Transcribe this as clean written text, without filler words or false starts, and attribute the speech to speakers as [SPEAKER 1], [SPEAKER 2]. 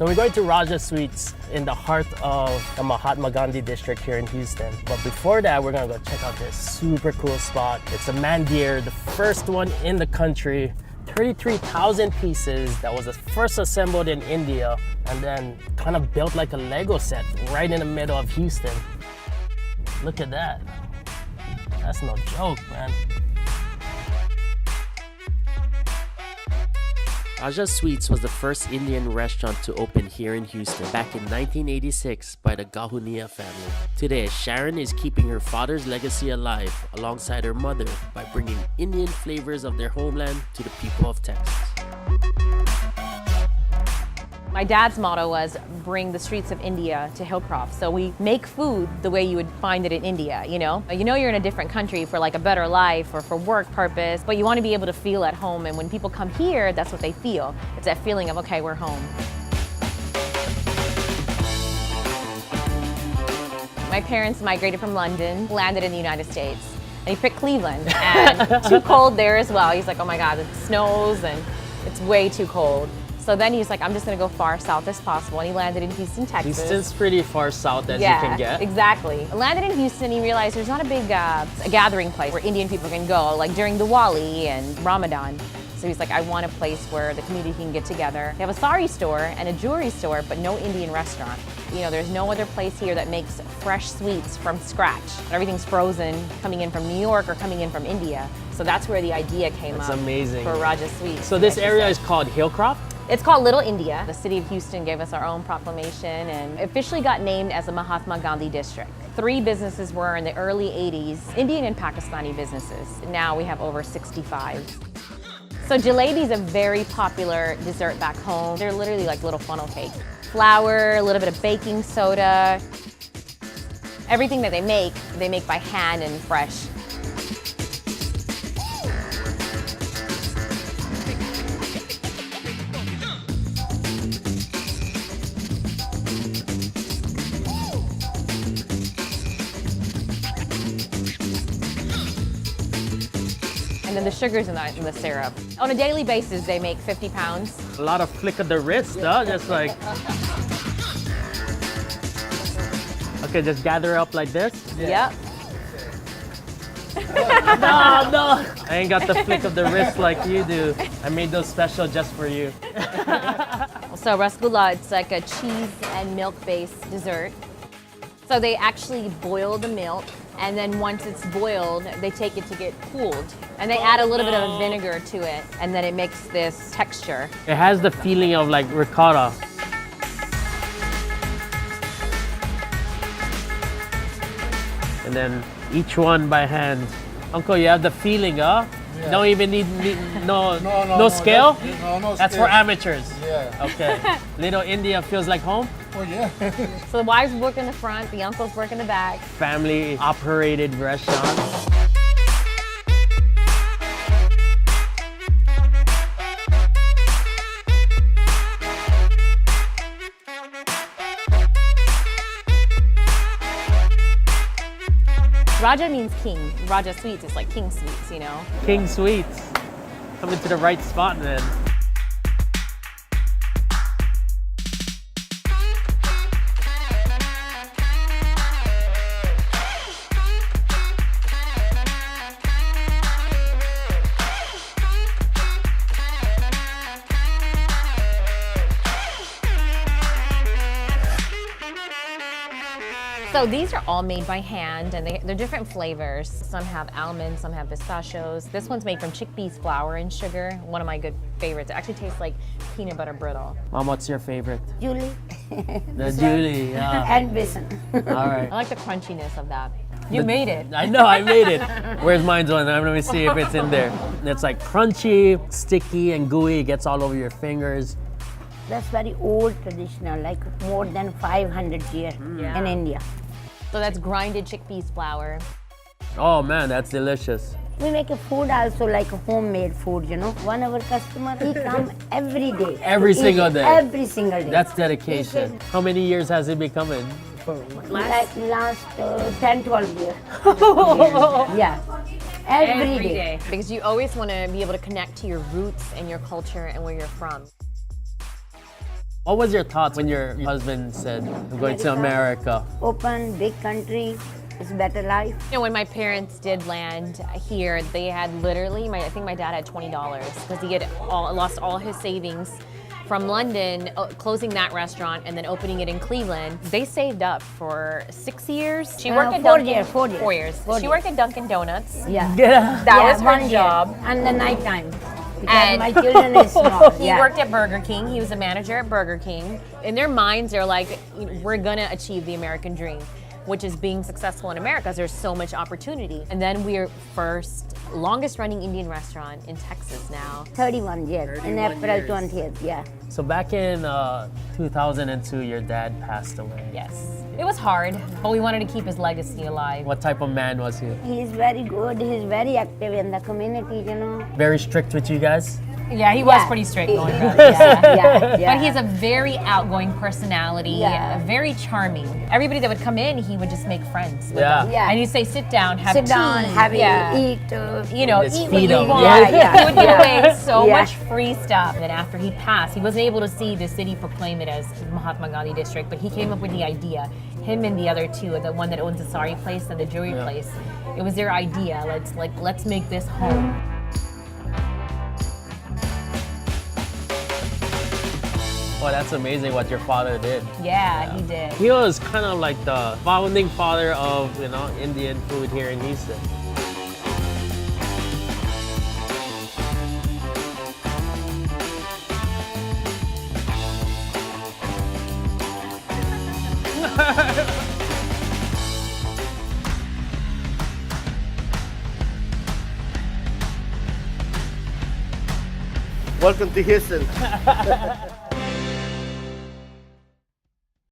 [SPEAKER 1] So we're going to Raja Sweets in the heart of the Mahatma Gandhi district here in Houston. But before that, we're gonna go check out this super cool spot. It's a mandir, the first one in the country. 33,000 pieces that was first assembled in India and then kind of built like a Lego set right in the middle of Houston. Look at that. That's no joke, man. Raja Sweets was the first Indian restaurant to open here in Houston back in 1986 by the Gahunia family. Today, Sharon is keeping her father's legacy alive alongside her mother by bringing Indian flavors of their homeland to the people of Texas.
[SPEAKER 2] My dad's motto was bring the streets of India to Hillcroft. So we make food the way you would find it in India, you know? You're in a different country for like a better life or for work purpose, but you want to be able to feel at home. And when people come here, that's what they feel. It's that feeling of, okay, we're home. My parents migrated from London, landed in the United States, and he picked Cleveland. And too cold there as well. He's like, oh my God, it snows and it's way too cold. So then he's like, I'm just gonna go far south as possible. And he landed in Houston, Texas.
[SPEAKER 1] Houston's pretty far south as you can get.
[SPEAKER 2] Exactly. Landed in Houston, he realized there's not a big a gathering place where Indian people can go, like during Diwali and Ramadan. So he's like, I want a place where the community can get together. They have a sari store and a jewelry store, but no Indian restaurant. There's no other place here that makes fresh sweets from scratch. Everything's frozen, coming in from New York or coming in from India. So that's where the idea came up.
[SPEAKER 1] That's amazing.
[SPEAKER 2] For Raja Sweets.
[SPEAKER 1] So this area is called Hillcroft?
[SPEAKER 2] It's called Little India. The city of Houston gave us our own proclamation and officially got named as the Mahatma Gandhi district. 3 businesses were in the early 80s, Indian and Pakistani businesses. Now we have over 65. So jalebi is a very popular dessert back home. They're literally like little funnel cake. Flour, a little bit of baking soda. Everything that they make by hand and fresh. And then the sugar's in the syrup. On a daily basis, they make 50 pounds.
[SPEAKER 1] A lot of flick of the wrist, huh? Just like... Okay, just gather up like this.
[SPEAKER 2] Yep.
[SPEAKER 1] No. I ain't got the flick of the wrist like you do. I made those special just for you.
[SPEAKER 2] So rasgulla, it's like a cheese and milk-based dessert. So they actually boil the milk, and then once it's boiled, they take it to get cooled. And they add a little bit of vinegar to it, and then it makes this texture.
[SPEAKER 1] It has the feeling of like ricotta. And then each one by hand. Uncle, you have the feeling, huh? Yeah. Don't even need no scale?
[SPEAKER 3] No
[SPEAKER 1] That's
[SPEAKER 3] scale.
[SPEAKER 1] for amateurs.
[SPEAKER 3] Yeah.
[SPEAKER 1] Okay. Little India feels like home?
[SPEAKER 3] Oh, yeah.
[SPEAKER 2] So the wives work in the front, the uncles work in the back.
[SPEAKER 1] Family operated restaurant.
[SPEAKER 2] Raja means king. Raja Sweets is like king sweets, you know?
[SPEAKER 1] King Sweets. Coming to the right spot then.
[SPEAKER 2] So these are all made by hand, and they're different flavors. Some have almonds, some have pistachios. This one's made from chickpeas flour and sugar. One of my good favorites. It actually tastes like peanut butter brittle.
[SPEAKER 1] Mom, what's your favorite?
[SPEAKER 4] Julie.
[SPEAKER 1] The Julie, yeah.
[SPEAKER 4] And besan.
[SPEAKER 1] All right.
[SPEAKER 2] I like the crunchiness of that. You made it.
[SPEAKER 1] I know, I made it. Where's mine on? Let me see if it's in there. It's like crunchy, sticky, and gooey. It gets all over your fingers.
[SPEAKER 4] That's very old traditional, like more than 500 years in India.
[SPEAKER 2] So that's grinded chickpeas flour.
[SPEAKER 1] Oh man, that's delicious.
[SPEAKER 4] We make a food also like a homemade food, you know. One of our customer, he come every day.
[SPEAKER 1] Every
[SPEAKER 4] to
[SPEAKER 1] single
[SPEAKER 4] eat
[SPEAKER 1] day.
[SPEAKER 4] Every single day.
[SPEAKER 1] That's dedication. How many years has it been coming?
[SPEAKER 4] like last 10, 12 years. Yeah. Every day.
[SPEAKER 2] Because you always want to be able to connect to your roots and your culture and where you're from.
[SPEAKER 1] What was your thoughts when your husband said, I'm going to America?
[SPEAKER 4] Open, big country, it's better life.
[SPEAKER 2] You know, when my parents did land here, they had literally, I think my dad had $20 because he had lost all his savings from London, closing that restaurant and then opening it in Cleveland. They saved up for 6 years. She worked at
[SPEAKER 4] 4
[SPEAKER 2] Dunkin'.
[SPEAKER 4] years, 4 years.
[SPEAKER 2] 4 years.
[SPEAKER 4] Four
[SPEAKER 2] She
[SPEAKER 4] years.
[SPEAKER 2] worked at Dunkin' Donuts.
[SPEAKER 4] Yeah.
[SPEAKER 1] Yeah.
[SPEAKER 2] That
[SPEAKER 4] Yeah,
[SPEAKER 2] was her
[SPEAKER 4] 1 year.
[SPEAKER 2] job.
[SPEAKER 4] And the night time. Because
[SPEAKER 2] And-
[SPEAKER 4] my children is small.
[SPEAKER 2] He
[SPEAKER 4] Yeah.
[SPEAKER 2] worked at Burger King. He was a manager at Burger King. In their minds, they're like, we're gonna achieve the American dream, which is being successful in America because there's so much opportunity. And then we're longest running Indian restaurant in Texas now.
[SPEAKER 4] 31 years. In
[SPEAKER 1] 31
[SPEAKER 4] April
[SPEAKER 1] years.
[SPEAKER 4] 20th, yeah.
[SPEAKER 1] So back in 2002, your dad passed away.
[SPEAKER 2] Yes. It was hard, but we wanted to keep his legacy alive.
[SPEAKER 1] What type of man was he?
[SPEAKER 4] He's very good. He's very active in the community, you know.
[SPEAKER 1] Very strict with you guys?
[SPEAKER 2] Yeah, he was
[SPEAKER 4] Yeah.
[SPEAKER 2] pretty strict going
[SPEAKER 4] Yeah,
[SPEAKER 2] back. Yeah.
[SPEAKER 4] yeah.
[SPEAKER 2] But he's a very outgoing personality,
[SPEAKER 4] Yeah.
[SPEAKER 2] very charming. Everybody that would come in, he would just make friends with
[SPEAKER 1] Yeah.
[SPEAKER 2] them.
[SPEAKER 4] Yeah.
[SPEAKER 2] And he'd say, sit down, have
[SPEAKER 4] Sit
[SPEAKER 2] tea.
[SPEAKER 4] down, have
[SPEAKER 2] yeah.
[SPEAKER 4] it, eat.
[SPEAKER 2] You know,
[SPEAKER 1] Just
[SPEAKER 2] eat
[SPEAKER 1] feed
[SPEAKER 2] what you
[SPEAKER 1] him.
[SPEAKER 2] want.
[SPEAKER 4] Yeah, yeah,
[SPEAKER 2] He would give
[SPEAKER 4] yeah.
[SPEAKER 2] away so
[SPEAKER 4] Yeah.
[SPEAKER 2] much free stuff. And then after he passed, he wasn't able to see the city proclaim it as Mahatma Gandhi District, but he came up with the idea. Him and the other two, the one that owns the sari place and the jewelry
[SPEAKER 1] Yeah.
[SPEAKER 2] place, it was their idea. Let's make this home.
[SPEAKER 1] Oh, that's amazing what your father did.
[SPEAKER 2] Yeah, he did.
[SPEAKER 1] He was kind of like the founding father of, Indian food here in Houston.
[SPEAKER 3] Welcome to Houston.